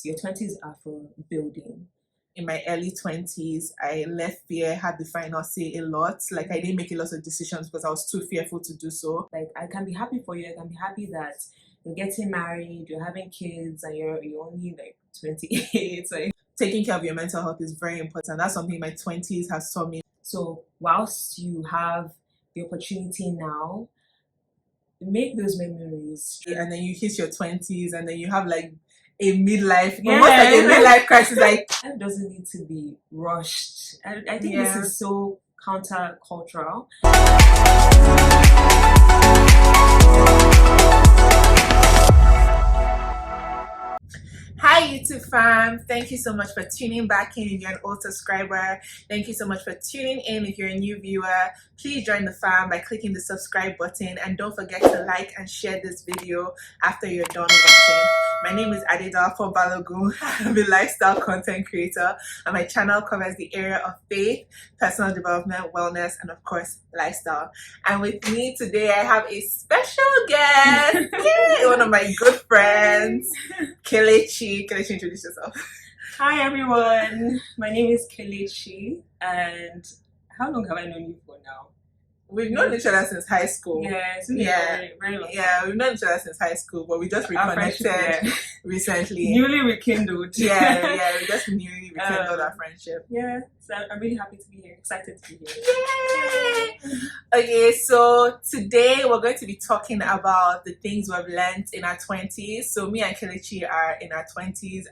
your 20s are for building. In my early 20s, I left fear, had the final say a lot. Like, I didn't make a lot of decisions because I was too fearful to do so. Like, I can be happy for you. I can be happy that you're getting married, you're having kids, and you're only like 28. So taking care of your mental health is very important. That's something my 20s has taught me. So whilst you have the opportunity now, make those memories. And then you hit your 20s and then you have like a midlife, almost like a midlife crisis. Like, it doesn't need to be rushed. I think this is so counter-cultural. Hi YouTube fam, thank you so much for tuning back in. If you're an old subscriber, thank you so much for tuning in. If you're a new viewer, please join the fam by clicking the subscribe button, and don't forget to like and share this video after you're done watching. My name is adedolapo.eb. I'm a lifestyle content creator, and my channel covers the area of faith, personal development, wellness, and of course lifestyle. And with me today I have a special guest. Yay! One of my good friends, Kelechi. Kelechi, introduce yourself. Hi everyone, my name is Kelechi, and how long have I known you for now? We've known each other since high school. Yeah, it's been very, very long time. Yeah, we've known each other since high school, but we just reconnected recently. Newly rekindled. Yeah, we just newly rekindled our friendship. Yeah, so I'm really happy to be here, excited to be here. Yay! Okay, so today we're going to be talking about the things we've learned in our 20s. So me and Kelechi are in our 20s.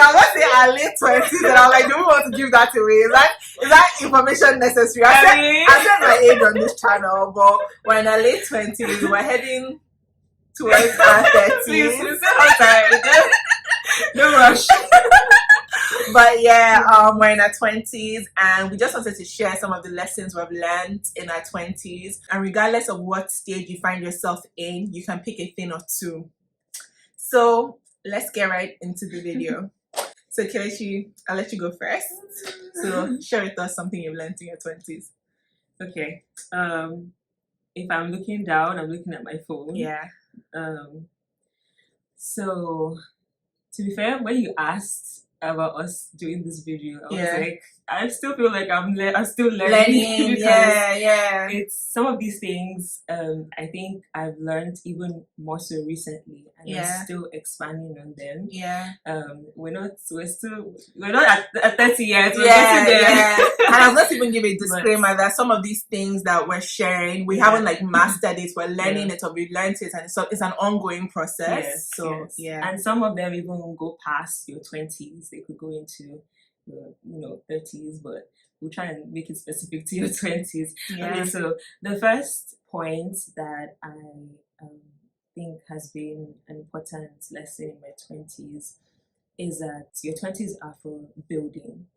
I was saying our late 20s, and I'm like, do we want to give that away? Is that information necessary? I said my age on this channel, but we're in our late 20s. We're heading towards our 30s. No rush. But yeah, we're in our 20s, and we just wanted to share some of the lessons we've learned in our 20s. And regardless of what stage you find yourself in, you can pick a thing or two. So let's get right into the video. So Kelechi, I'll let you go first. So share with us something you've learned in your 20s. Okay. If I'm looking down, I'm looking at my phone. Yeah. So to be fair, when you asked about us doing this video, I was like, I still feel like I'm still learning. Yeah. It's some of these things I think I've learned even more so recently, and I'm still expanding on them. We're not at 30 yet. And I'll not even give a disclaimer that some of these things that we're sharing, we haven't like mastered it. We're learning it, or we learned it, and it's an ongoing process. And some of them even go past your 20s. They could go into your 30s, but we'll try and make it specific to your 20s. Okay, so the first point that I think has been an important lesson in my 20s is that your 20s are for building.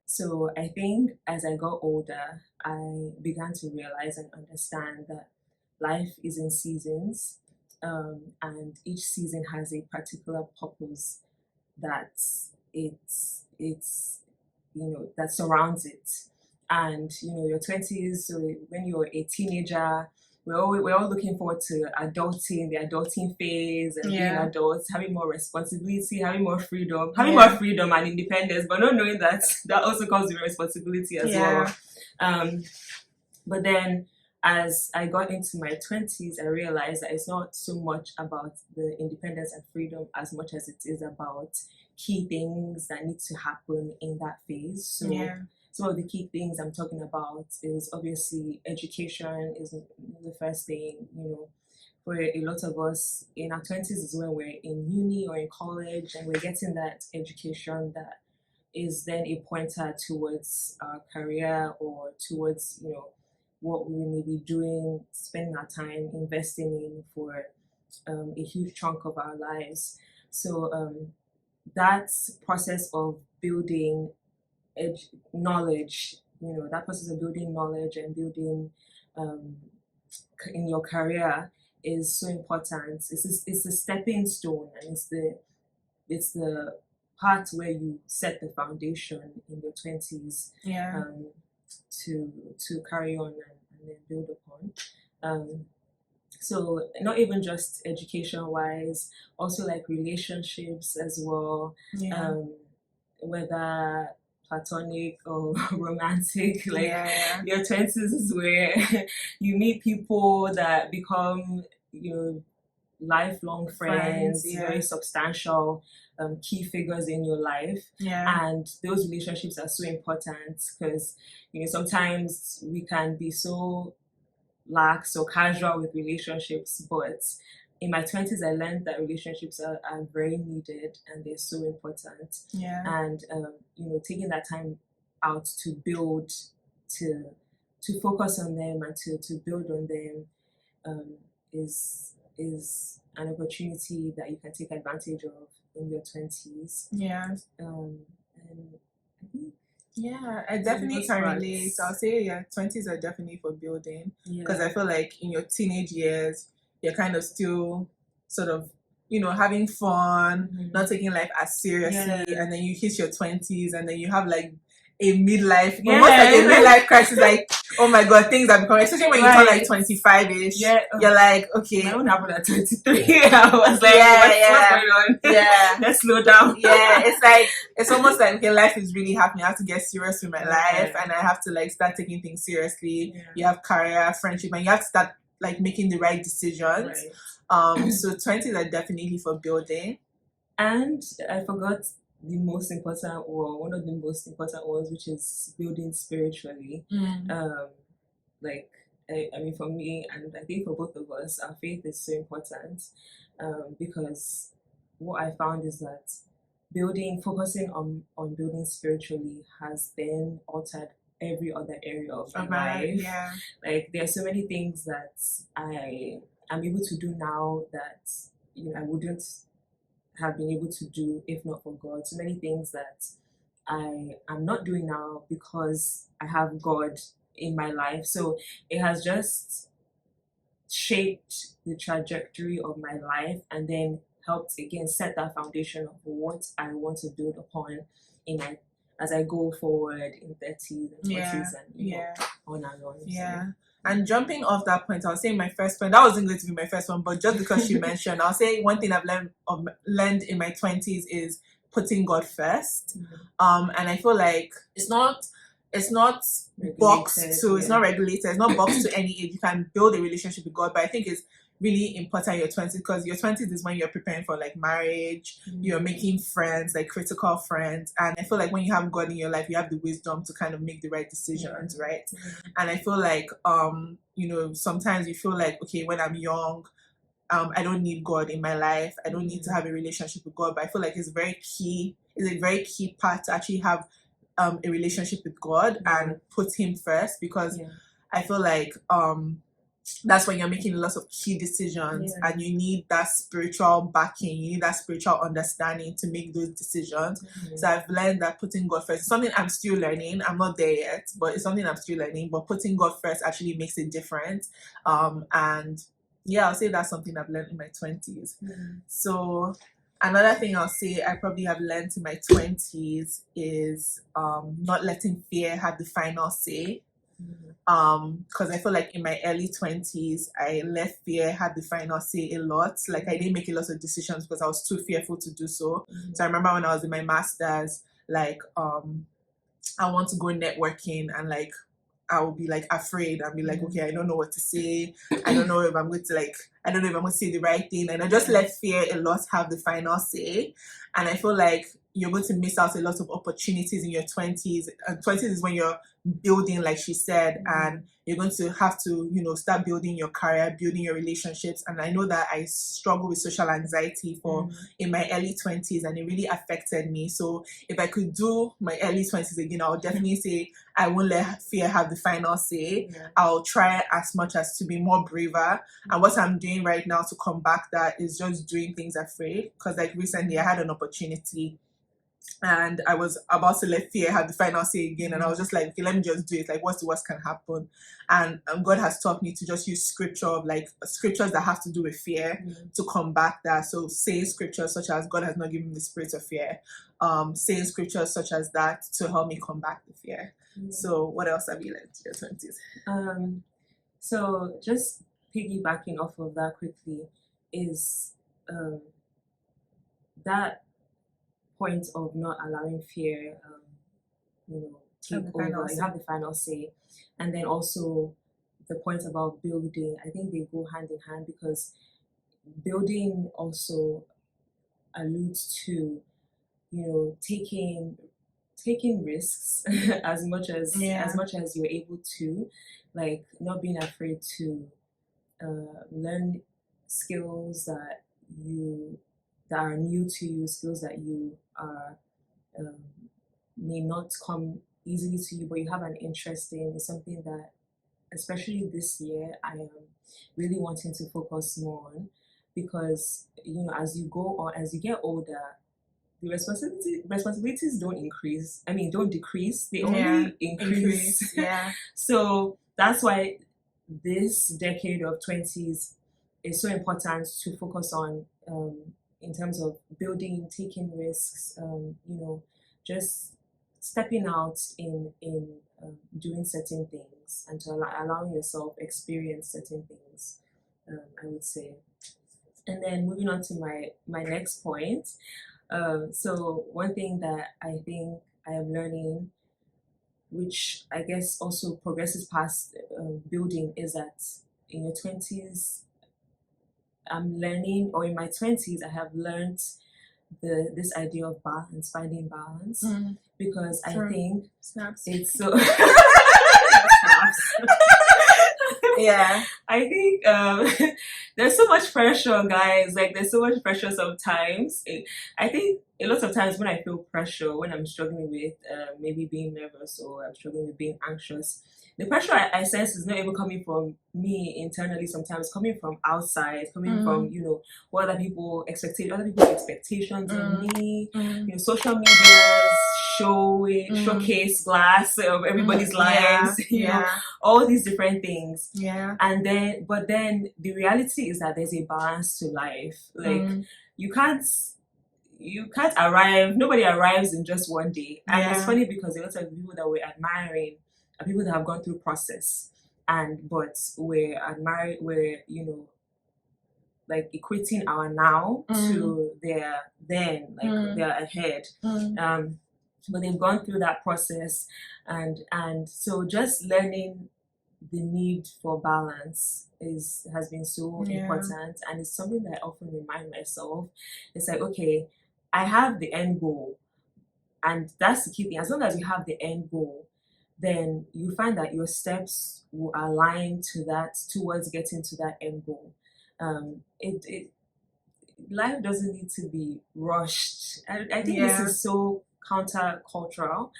So I think as I got older, I began to realize and understand that life is in seasons, and each season has a particular purpose that that surrounds it. And your 20s, so when you're a teenager, we're all looking forward to adulting, the adulting phase, and being adults, having more responsibility, having more freedom and independence, but not knowing that also comes with responsibility as well. But then as I got into my 20s, I realized that it's not so much about the independence and freedom as much as it is about key things that need to happen in that phase. So some of the key things I'm talking about is obviously education is the first thing. For a lot of us in our 20s is when we're in uni or in college, and we're getting that education that is then a pointer towards our career, or towards what we may be doing, spending our time investing in for a huge chunk of our lives. So that process of building knowledge, that process of building knowledge and building in your career is so important. It's a stepping stone, and it's the part where you set the foundation in your 20s to carry on and then build upon. So not even just education wise, also like relationships as well. Whether platonic or romantic, like your 20s is where you meet people that become your lifelong friends, very substantial key figures in your life. And those relationships are so important because sometimes we can be so lax or casual with relationships, but in my 20s I learned that relationships are very needed and they're so important. And taking that time out to build, to focus on them and to build on them is an opportunity that you can take advantage of in your 20s. And I think I definitely can relate. I'll say 20s are definitely for building, because I feel like in your teenage years you're kind of still sort of having fun, not taking life as seriously, and then you hit your 20s and then you have like a midlife, almost like a midlife crisis, like oh my god, things are becoming, especially when you turn like 25ish, you're like, okay, my own happened at 23. I was like, what's going on? Let's slow down. It's like, it's almost like, okay, life is really happening, I have to get serious with my life, and I have to like start taking things seriously. You have career, friendship, and you have to start like making the right decisions. So 20s are definitely for building. And I forgot the most important, or one of the most important ones, which is building spiritually. Like I mean, for me, and I think for both of us, our faith is so important, because what I found is that focusing on building spiritually has then altered every other area of my life. Like there are so many things that I am able to do now that I wouldn't have been able to do if not for God. So many things that I am not doing now because I have God in my life. So it has just shaped the trajectory of my life and then helped again set that foundation of what I want to build upon as I go forward in 30s and 40s and on and on. So. And jumping off that point, I'll say my first point, that wasn't going to be my first one, but just because she mentioned, I'll say one thing I've learned in my 20s is putting God first. And I feel like it's not boxed to, it's not regulated, it's not boxed to any age. You can build a relationship with God, but I think it's really important in your 20s, because your 20s is when you're preparing for like marriage, you're making friends, like critical friends, and I feel like when you have God in your life, you have the wisdom to kind of make the right decisions, right? And I feel like sometimes you feel like, okay, when I'm young, I don't need God in my life, I don't need to have a relationship with God, but I feel like it's a very key part to actually have a relationship with God and put him first, because I feel like that's when you're making lots of key decisions, and you need that spiritual backing, you need that spiritual understanding to make those decisions. So I've learned that putting God first is something I'm still learning. I'm not there yet, but it's something I'm still learning. But putting God first actually makes a difference. And I'll say that's something I've learned in my 20s. So another thing I'll say I probably have learned in my 20s is not letting fear have the final say. Because I feel like in my early 20s, I let fear have the final say a lot. Like I didn't make a lot of decisions because I was too fearful to do so. So I remember when I was in my master's, like I want to go networking, and like I will be like afraid. I'll be like, okay, I don't know what to say. I don't know if I'm going to say the right thing. And I just let fear a lot have the final say. And I feel like you're going to miss out a lot of opportunities in your 20s. And 20s is when you're building, like she said, and you're going to have to, start building your career, building your relationships. And I know that I struggle with social anxiety in my early 20s, and it really affected me. So if I could do my early 20s again, I would definitely say I won't let fear have the final say. I'll try as much as to be more braver. And what I'm doing right now to combat that is just doing things afraid. Because like recently I had an opportunity and I was about to let fear have the final say again, and I was just like, okay, let me just do it. Like, what's the worst can happen? And God has taught me to just use scriptures that have to do with fear to combat that. So saying scriptures such as God has not given me the spirit of fear, saying scriptures such as that to help me combat the fear. So what else have you learned in your 20s? So just piggybacking off of that quickly is that point of not allowing fear, take over. You have the final say, and then also the point about building. I think they go hand in hand, because building also alludes to taking risks as much as you're able to, like not being afraid to learn skills that are new to you, skills that you are may not come easily to you, but you have an interest in. Is something that, especially this year, I am really wanting to focus more on, because as you go on, as you get older, the responsibilities don't increase. I mean, don't decrease. They only increase. Yeah. So that's why this decade of 20s is so important to focus on, in terms of building, taking risks, just stepping out in doing certain things, and to allowing yourself experience certain things, I would say. And then moving on to my next point. So one thing that I think I am learning, which I guess also progresses past building, is that in your 20s, I'm learning, or in my 20s, I have learned this idea of balance, finding balance, because I think it's so. Yeah, I think there's so much pressure, guys. Like, there's so much pressure sometimes. I think a lot of times when I feel pressure, when I'm struggling with maybe being nervous, or I'm struggling with being anxious, the pressure I sense is not even coming from me internally. Sometimes coming from outside, coming from what other people's expectations of me. Social media showcase glass of everybody's lives. All these different things. But then the reality is that there's a balance to life. Like, you can't arrive. Nobody arrives in just one day. And it's funny, because a lot of people that we're admiring are people that have gone through process, but we're like equating our now to their then, like they're ahead. But they've gone through that process, and so just learning the need for balance has been so important, and it's something that I often remind myself. It's like, okay, I have the end goal, and that's the key thing. As long as you have the end goal, then you find that your steps will align to that, towards getting to that end goal. Life doesn't need to be rushed. I think this is so countercultural,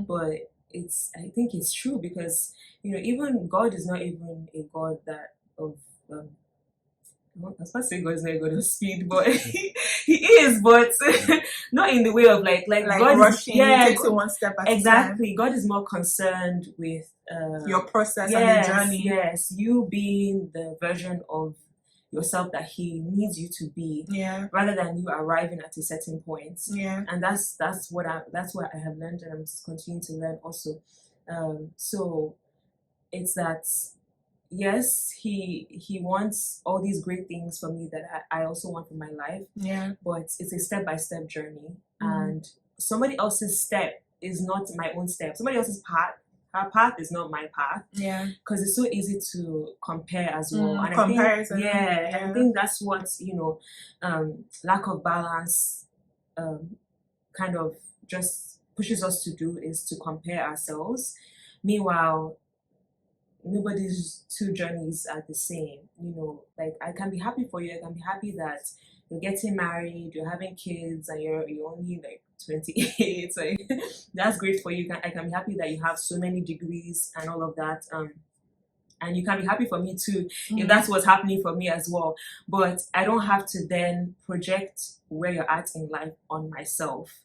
but I think it's true, because even God is not even a God that of I was supposed to say God is not a God of speed, but he is, but not in the way of like God rushing, is, takes it one step at exactly. a time. God is more concerned with your process and the journey. Yes, you being the version of yourself that he needs you to be, rather than you arriving at a certain point. And that's what I have learned, and I'm just continuing to learn also. So it's that, yes, he wants all these great things for me that I also want for my life. But it's a step-by-step journey, and somebody else's step is not my own step. Somebody else's path, her path is not my path. Because it's so easy to compare as well. And comparison. I think that's what lack of balance kind of just pushes us to do, is to compare ourselves. Meanwhile, nobody's two journeys are the same. Like, I can be happy for you. I can be happy that you're getting married, you're having kids, and you're only like 28. Like, that's great for you. I can be happy that you have so many degrees and all of that. And you can be happy for me too, if that's what's happening for me as well. But I don't have to then project where you're at in life on myself.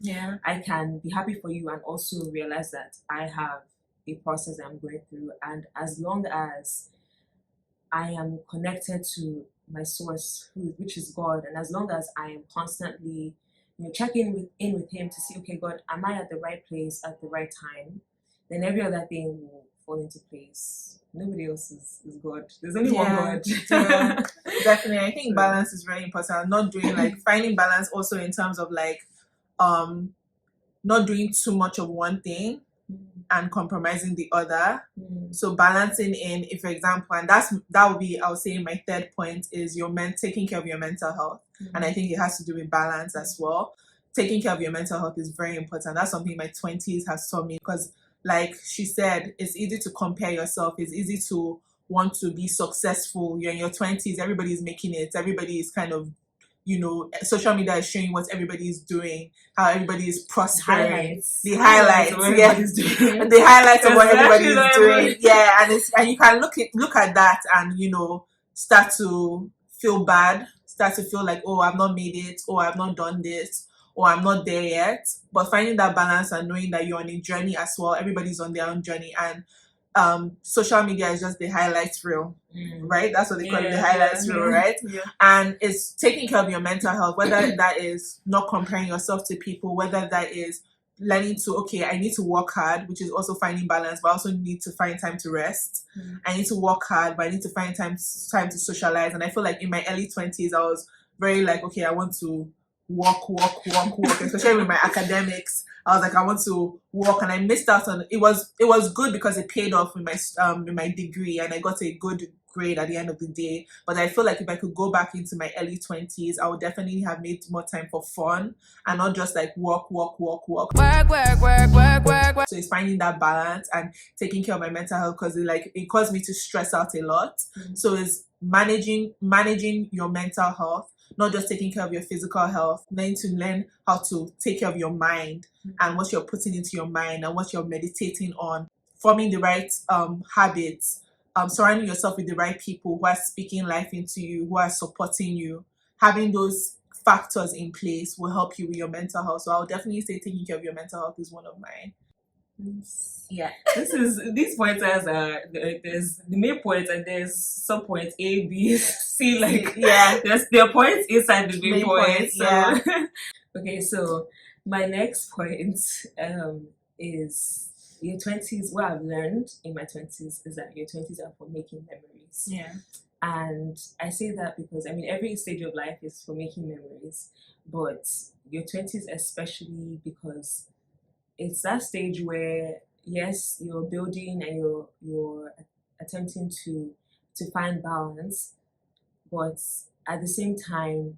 I can be happy for you, and also realize that I have a process I'm going through, and as long as I am connected to my source, which is God, and as long as I am constantly checking in with him to see, okay, God, am I at the right place at the right time, then every other thing will fall into place. nobody else is God. There's only one God. Yeah, definitely. I think balance is very important. Not doing like finding balance also in terms of like not doing too much of one thing and compromising the other. So balancing in, if for example, and that would be, I would say my third point is taking care of your mental health. And I think it has to do with balance as well. Taking care of your mental health is very important. That's something my 20s has taught me, because like she said, it's easy to compare yourself. It's easy to want to be successful. You're in your 20s, everybody's making it. Everybody is kind of, social media is showing what everybody is doing, how everybody is prospering. The highlights, the highlights of what everybody is doing. Yeah, and you can look at that and start to feel bad, start to feel like, oh, I've not made it, or I've not done this, or I'm not there yet. But finding that balance and knowing that you're on a journey as well. Everybody's on their own journey, and social media is just the highlights reel, right? That's what they call it, the highlights reel, right? And it's taking care of your mental health, whether that is not comparing yourself to people, whether that is learning to, okay, I need to work hard, which is also finding balance, but I also need to find time to rest. I need to work hard, but I need to find time to socialize. And I feel like in my early 20s, I was very like, okay, I want to work, especially with my academics. I was like, I want to work, and I missed out on it. It was good because it paid off with my degree, and I got a good grade at the end of the day. But I feel like if I could go back into my early 20s, I would definitely have made more time for fun and not just like work. So it's finding that balance and taking care of my mental health, because it caused me to stress out a lot. So it's managing your mental health, not just taking care of your physical health. Learn how to take care of your mind and what you're putting into your mind and what you're meditating on, forming the right habits, surrounding yourself with the right people who are speaking life into you, who are supporting you. Having those factors in place will help you with your mental health. So I'll definitely say taking care of your mental health is one of mine. Yeah, these pointers are, there's the main points and there's some points A, B, C, there are points inside the main points. So okay, so my next point is your 20s. What I've learned in my 20s is that your 20s are for making memories. Yeah. And I say that because every stage of life is for making memories, but your 20s especially, because it's that stage where, yes, you're building and you're attempting to find balance, but at the same time,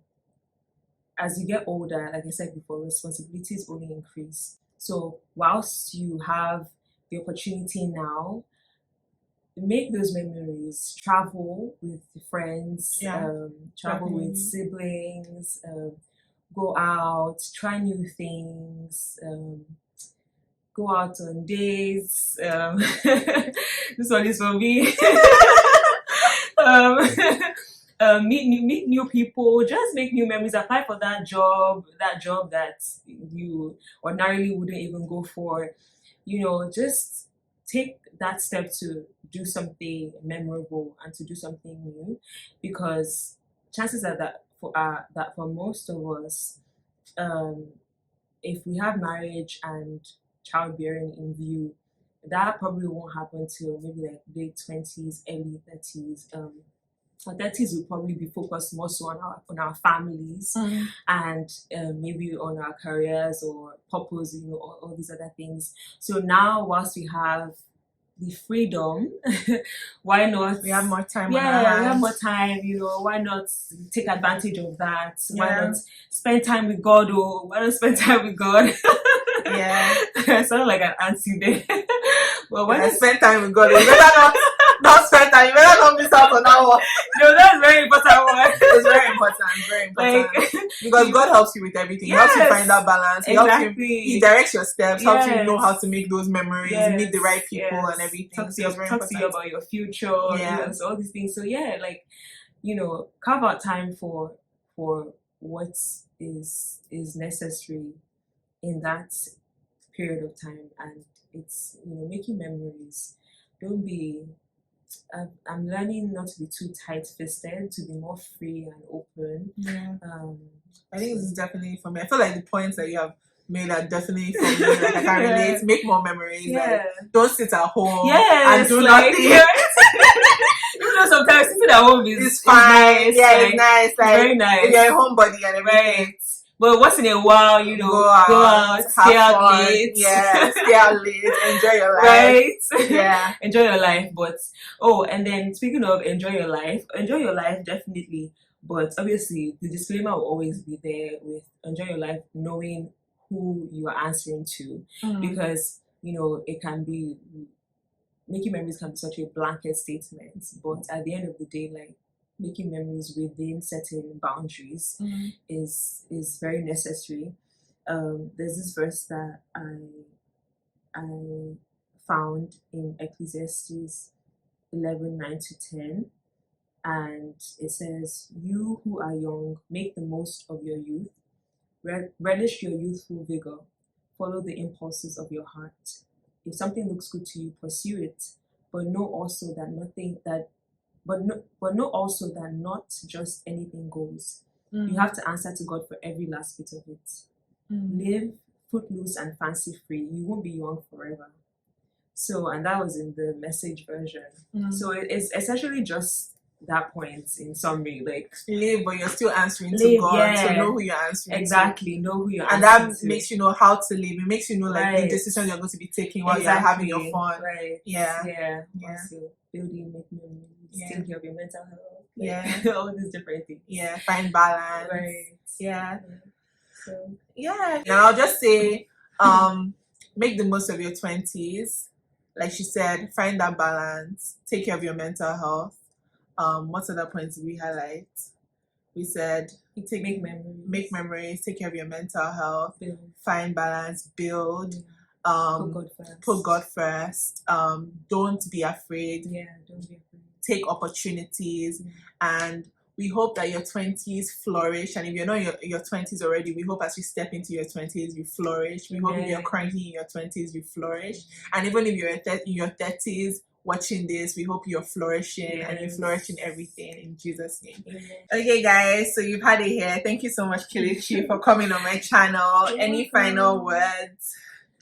as you get older, like I said before, responsibilities only increase. So whilst you have the opportunity now, make those memories, travel with friends, travel with siblings, go out, try new things, go out on dates. This one is for me. Meet new people, just make new memories, apply for that job that you ordinarily wouldn't even go for. Just take that step to do something memorable and to do something new, because chances are that for most of us, if we have marriage and childbearing in view, that probably won't happen till maybe like late 20s, early 30s. Our 30s will probably be focused more so on our families and maybe on our careers or purpose, all these other things. So now, whilst we have the freedom, why not? We have more time. Yeah, we have more time. Why not take advantage of that? Why not spend time with God? Why not spend time with God? Yeah, I sound like an auntie there. But when you spend time with God, you better not spend time. You better not miss out on that one. No, that's very important one. It's very important. Because God helps you with everything. He helps you find that balance. He directs your steps, helps you know how to make those memories, meet the right people and everything. Talk to you about your future, so all these things. So carve out time for what is necessary in that period of time, and it's making memories. Don't be I'm learning not to be too tight-fisted, to be more free and open. I think this is definitely for me. I feel like the points that you have made are definitely for me. Like I can relate. Make more memories. Yeah. Like don't sit at home Yes, and do like, nothing. Even though sometimes sitting at home is It's fine. Nice, Yeah, like, it's nice. it's Like very nice. if you're a homebody and everything. Right. But once in a while, you know, go out, stay out late. Yeah, stay out late, enjoy your life. Right? Yeah. Enjoy your life. But, and then speaking of enjoy your life definitely. But obviously, the disclaimer will always be there with enjoy your life, knowing who you are answering to. Because, you know, it can be, making memories can be such a blanket statement. But at the end of the day, like, making memories within certain boundaries is very necessary. There's this verse that I found in Ecclesiastes 11:9-10, and it says, "You who are young, make the most of your youth. Relish your youthful vigor. Follow the impulses of your heart. If something looks good to you, pursue it. But know also that not just anything goes. You have to answer to God for every last bit of it. Live footloose and fancy free. You won't be young forever." So, and that was in the Message version. So it's essentially just that point in summary, like live, but you're still answering to God. So know who you're answering to. Know who you're and answering that makes you know how to live. It makes you know like the decisions you're going to be taking while you're having your fun. Yeah. Also, building, making memories, taking care of your mental health. All these different things. Find balance. So now I'll just say make the most of your 20s. Like she said, find that balance, take care of your mental health. What other points did we highlight? We said make memories, take care of your mental health, find balance, build, put God first. Don't be afraid. Don't be afraid. Take opportunities, and we hope that your 20s flourish. And if you're not in your 20s already, we hope as you step into your 20s, you flourish. We hope if you're currently in your 20s, you flourish. And even if you're in your 30s watching this, we hope you're flourishing and you flourish in everything in Jesus' name. Okay, guys, so you've had it here. Thank you so much, Kilichi, for coming on my channel. Any final words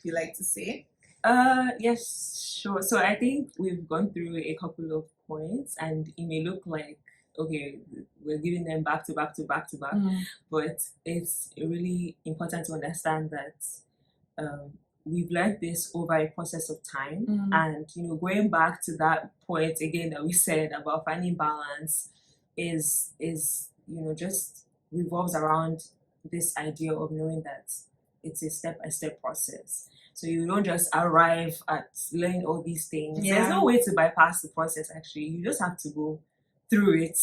you like to say? Yes, sure. So I think we've gone through a couple of points, and it may look like, okay, we're giving them back to back, but it's really important to understand that we've learned this over a process of time, and you know, going back to that point again that we said about finding balance is you know, just revolves around this idea of knowing that it's a step-by-step process. So you don't just arrive at learning all these things. There's no way to bypass the process. Actually, you just have to go through it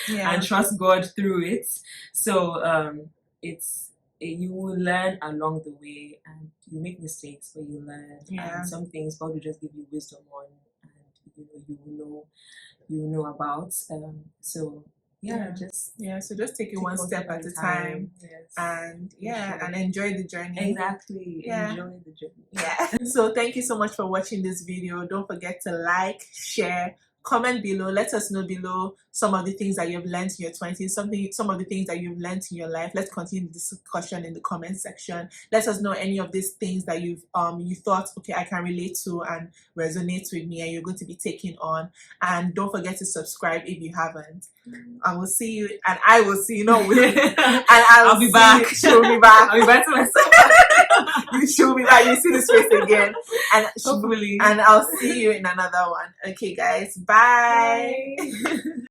and trust God through it. So you will learn along the way, and you make mistakes, but you learn. And some things God will just give you wisdom on, and you will know about. So just take it one step at a time. And and enjoy the journey. Enjoy the journey. So thank you so much for watching this video. Don't forget to like, share, comment below. Let us know below some of the things that you've learned in your 20s, some of the things that you've learned in your life. Let's continue the discussion in the comment section. Let us know any of these things that you thought, okay, I can relate to and resonate with me, and you're going to be taking on. And don't forget to subscribe if you haven't. I will see you, and I will see you. No, and I'll be back. She'll be back. I'll be back to myself. She'll be back. You see this face again, and hopefully, and I'll see you in another one. Okay, guys, bye.